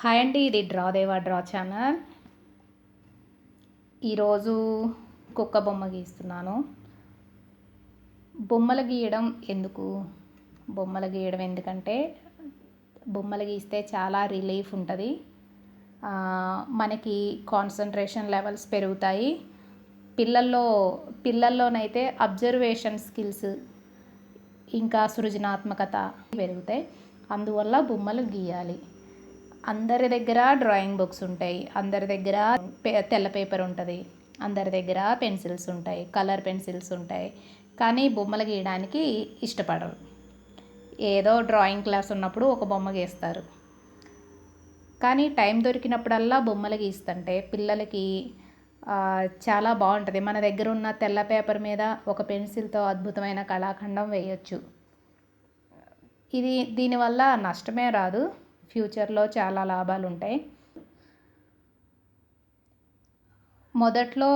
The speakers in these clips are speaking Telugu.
హాయ్ అండి, ఇది డ్రా డ్రా ఛానల్. ఈరోజు కుక్క బొమ్మ గీస్తున్నాను. బొమ్మలు గీయడం ఎందుకు? బొమ్మలు గీయడం ఎందుకంటే బొమ్మలు గీస్తే చాలా రిలీఫ్ ఉంటుంది. మనకి కాన్సన్ట్రేషన్ లెవెల్స్ పెరుగుతాయి. పిల్లల్లోనైతే అబ్జర్వేషన్ స్కిల్స్ ఇంకా సృజనాత్మకత పెరుగుతాయి. అందువల్ల బొమ్మలు గీయాలి. అందరి దగ్గర డ్రాయింగ్ బుక్స్ ఉంటాయి, అందరి దగ్గర తెల్ల పేపర్ ఉంటుంది, అందరి దగ్గర పెన్సిల్స్ ఉంటాయి, కలర్ పెన్సిల్స్ ఉంటాయి. కానీ బొమ్మలు గీయడానికి ఇష్టపడరు. ఏదో డ్రాయింగ్ క్లాస్ ఉన్నప్పుడు ఒక బొమ్మ గీస్తారు. కానీ టైం దొరికినప్పుడల్లా బొమ్మలు గీస్తుంటే పిల్లలకి చాలా బాగుంటుంది. మన దగ్గర ఉన్న తెల్ల పేపర్ మీద ఒక పెన్సిల్తో అద్భుతమైన కళాఖండం వేయచ్చు. దీనివల్ల నష్టమే రాదు, ఫ్యూచర్లో చాలా లాభాలు ఉంటాయి. మొదట్లో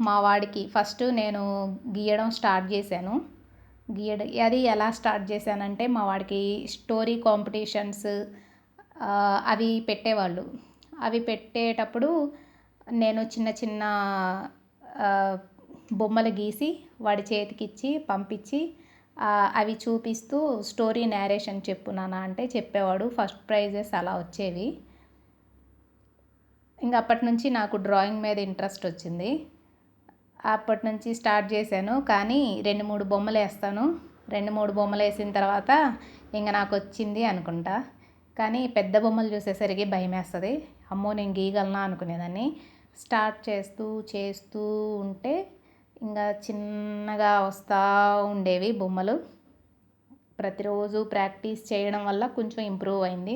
మా వాడికి ఫస్ట్ నేను గీయడం స్టార్ట్ చేశాను. అది ఎలా స్టార్ట్ చేశానంటే, మా వాడికి స్టోరీ కాంపిటీషన్స్ అవి పెట్టేవాళ్ళు. అవి పెట్టేటప్పుడు నేను చిన్న చిన్న బొమ్మలు గీసి వాడి చేతికిచ్చి పంపించి అవి చూపిస్తూ స్టోరీ నేరేషన్ చెప్పు నాన్న అంటే చెప్పేవాడు. ఫస్ట్ ప్రైజెస్ అలా వచ్చేవి. ఇంకా అప్పటి నుంచి నాకు డ్రాయింగ్ మీద ఇంట్రెస్ట్ వచ్చింది. అప్పటి నుంచి స్టార్ట్ చేశాను. కానీ 2-3 బొమ్మలు వేస్తాను. 2-3 బొమ్మలు వేసిన తర్వాత ఇంకా నాకు వచ్చింది అనుకుంటా. కానీ పెద్ద బొమ్మలు చూసేసరికి భయం వేస్తుంది. అమ్మో, నేను గీయగలనా అనుకునేదాన్ని. స్టార్ట్ చేస్తూ ఉంటే ఇంకా చిన్నగా వస్తూ ఉండేవి బొమ్మలు. ప్రతిరోజు ప్రాక్టీస్ చేయడం వల్ల కొంచెం ఇంప్రూవ్ అయింది.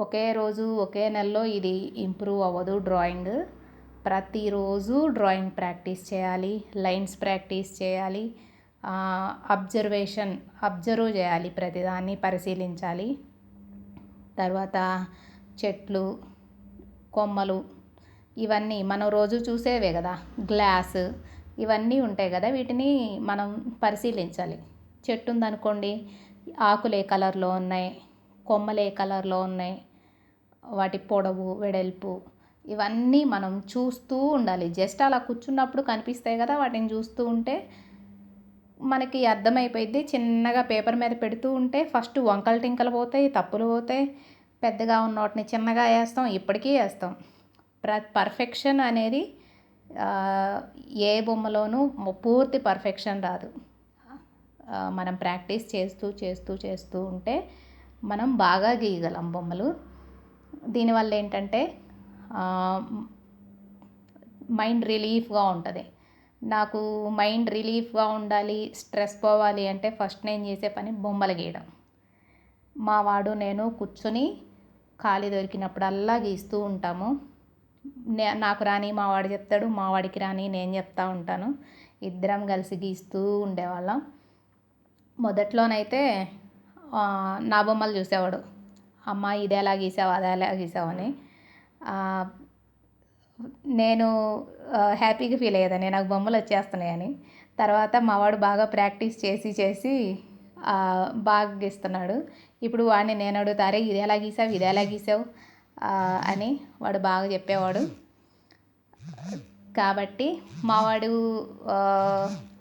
ఒకే రోజు ఒకే నెలలో ఇది ఇంప్రూవ్ అవ్వదు డ్రాయింగ్. ప్రతిరోజు డ్రాయింగ్ ప్రాక్టీస్ చేయాలి, లైన్స్ ప్రాక్టీస్ చేయాలి, అబ్జర్వ్ చేయాలి, ప్రతిదాన్ని పరిశీలించాలి. తర్వాత చెట్లు, కొమ్మలు ఇవన్నీ మనం రోజు చూసేవే కదా. గ్లాస్ ఇవన్నీ ఉంటాయి కదా, వీటిని మనం పరిశీలించాలి. చెట్టు ఉందనుకోండి, ఆకులు ఏ కలర్లో ఉన్నాయి, కొమ్మలు ఏ కలర్లో ఉన్నాయి, వాటి పొడవు వెడల్పు ఇవన్నీ మనం చూస్తూ ఉండాలి. జస్ట్ అలా కూర్చున్నప్పుడు కనిపిస్తాయి కదా, వాటిని చూస్తూ ఉంటే మనకి అర్థమైపోయింది. చిన్నగా పేపర్ మీద పెడుతూ ఉంటే ఫస్ట్ వంకలు టింకలు పోతాయి, తప్పులు పోతాయి. పెద్దగా ఉన్న వాటిని చిన్నగా వేస్తాం, ఇప్పటికీ వేస్తాం. పర్ఫెక్షన్ అనేది ఏ బొమ్మలోనూ పూర్తి పర్ఫెక్షన్ రాదు. మనం ప్రాక్టీస్ చేస్తూ ఉంటే మనం బాగా గీయగలం బొమ్మలు. దీనివల్ల ఏంటంటే మైండ్ రిలీఫ్గా ఉంటుంది. నాకు మైండ్ రిలీఫ్గా ఉండాలి, స్ట్రెస్ పోవాలి అంటే ఫస్ట్ నేను చేసే పని బొమ్మలు గీయడం. మా వాడు నేను కూర్చొని ఖాళీ దొరికినప్పుడల్లా గీస్తూ ఉంటాము. నాకు రాని మా వాడు చెప్తాడు, మా వాడికి రాని నేను చెప్తూ ఉంటాను. ఇద్దరం కలిసి గీస్తూ ఉండేవాళ్ళం. మొదట్లోనైతే నా బొమ్మలు చూసేవాడు. అమ్మ ఇది ఎలా గీసావు, అది ఎలా గీసావు అని. నేను హ్యాపీగా ఫీల్ అయ్యేదాన్ని, నాకు బొమ్మలు వచ్చేస్తున్నాయని. తర్వాత మా వాడు బాగా ప్రాక్టీస్ చేసి బాగా గీస్తున్నాడు. ఇప్పుడు వాడిని నేను అడుగుతారే, ఇది ఎలా గీసావు అని వాడు బాగా చెప్పేవాడు. కాబట్టి మావాడు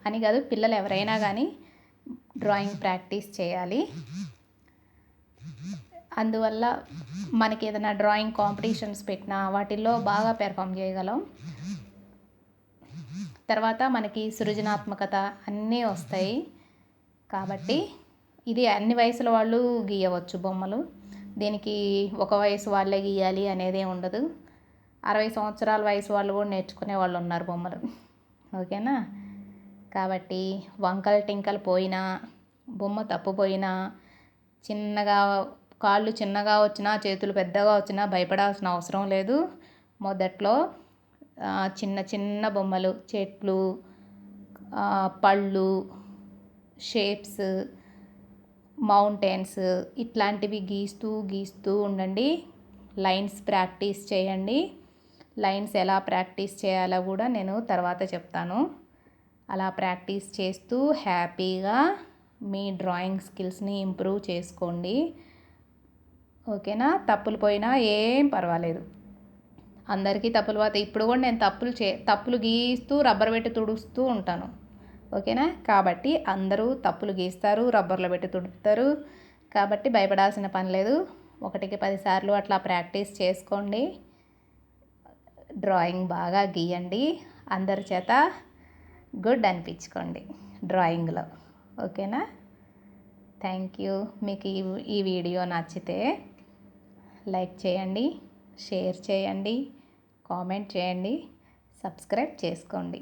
అని కాదు, పిల్లలు ఎవరైనా కానీ డ్రాయింగ్ ప్రాక్టీస్ చేయాలి. అందువల్ల మనకి ఏదైనా డ్రాయింగ్ కాంపిటీషన్స్ పెట్టినా వాటిల్లో బాగా పెర్ఫామ్ చేయగలం. తర్వాత మనకి సృజనాత్మకత అన్నీ వస్తాయి. కాబట్టి ఇది అన్ని వయసుల వాళ్ళు గీయవచ్చు బొమ్మలు. దీనికి ఒక వయసు వాళ్ళే గీయాలి అనేది ఉండదు. 60 సంవత్సరాల వయసు వాళ్ళు కూడా నేర్చుకునే వాళ్ళు ఉన్నారు బొమ్మలు. ఓకేనా? కాబట్టి వంకలు టింకలు పోయినా, బొమ్మ తప్పుపోయినా, కాళ్ళు చిన్నగా వచ్చినా, చేతులు పెద్దగా వచ్చినా భయపడాల్సిన అవసరం లేదు. మొదట్లో చిన్న బొమ్మలు, చెట్లు, పళ్ళు, షేప్స్, మౌంటైన్స్ ఇట్లాంటివి గీస్తూ ఉండండి. లైన్స్ ప్రాక్టీస్ చేయండి. లైన్స్ ఎలా ప్రాక్టీస్ చేయాలో కూడా నేను తర్వాత చెప్తాను. అలా ప్రాక్టీస్ చేస్తూ హ్యాపీగా మీ డ్రాయింగ్ స్కిల్స్ని ఇంప్రూవ్ చేసుకోండి. ఓకేనా? తప్పులు పోయినా ఏం పర్వాలేదు. అందరికీ తప్పులు పోతాయి. ఇప్పుడు కూడా నేను తప్పులు గీస్తూ రబ్బర్ పెట్టి తుడుస్తూ ఉంటాను. ఓకేనా? కాబట్టి అందరూ తప్పులు గీస్తారు, రబ్బర్లో పెట్టి తుడుపుతారు. కాబట్టి భయపడాల్సిన పని లేదు. 1కి 10 సార్లు అట్లా ప్రాక్టీస్ చేసుకోండి. డ్రాయింగ్ బాగా గీయండి. అందరి చేత గుడ్ అనిపించుకోండి డ్రాయింగ్లో. ఓకేనా? Thank you. మీకు ఈ వీడియో నచ్చితే లైక్ చేయండి, షేర్ చేయండి, కామెంట్ చేయండి, సబ్స్క్రైబ్ చేసుకోండి.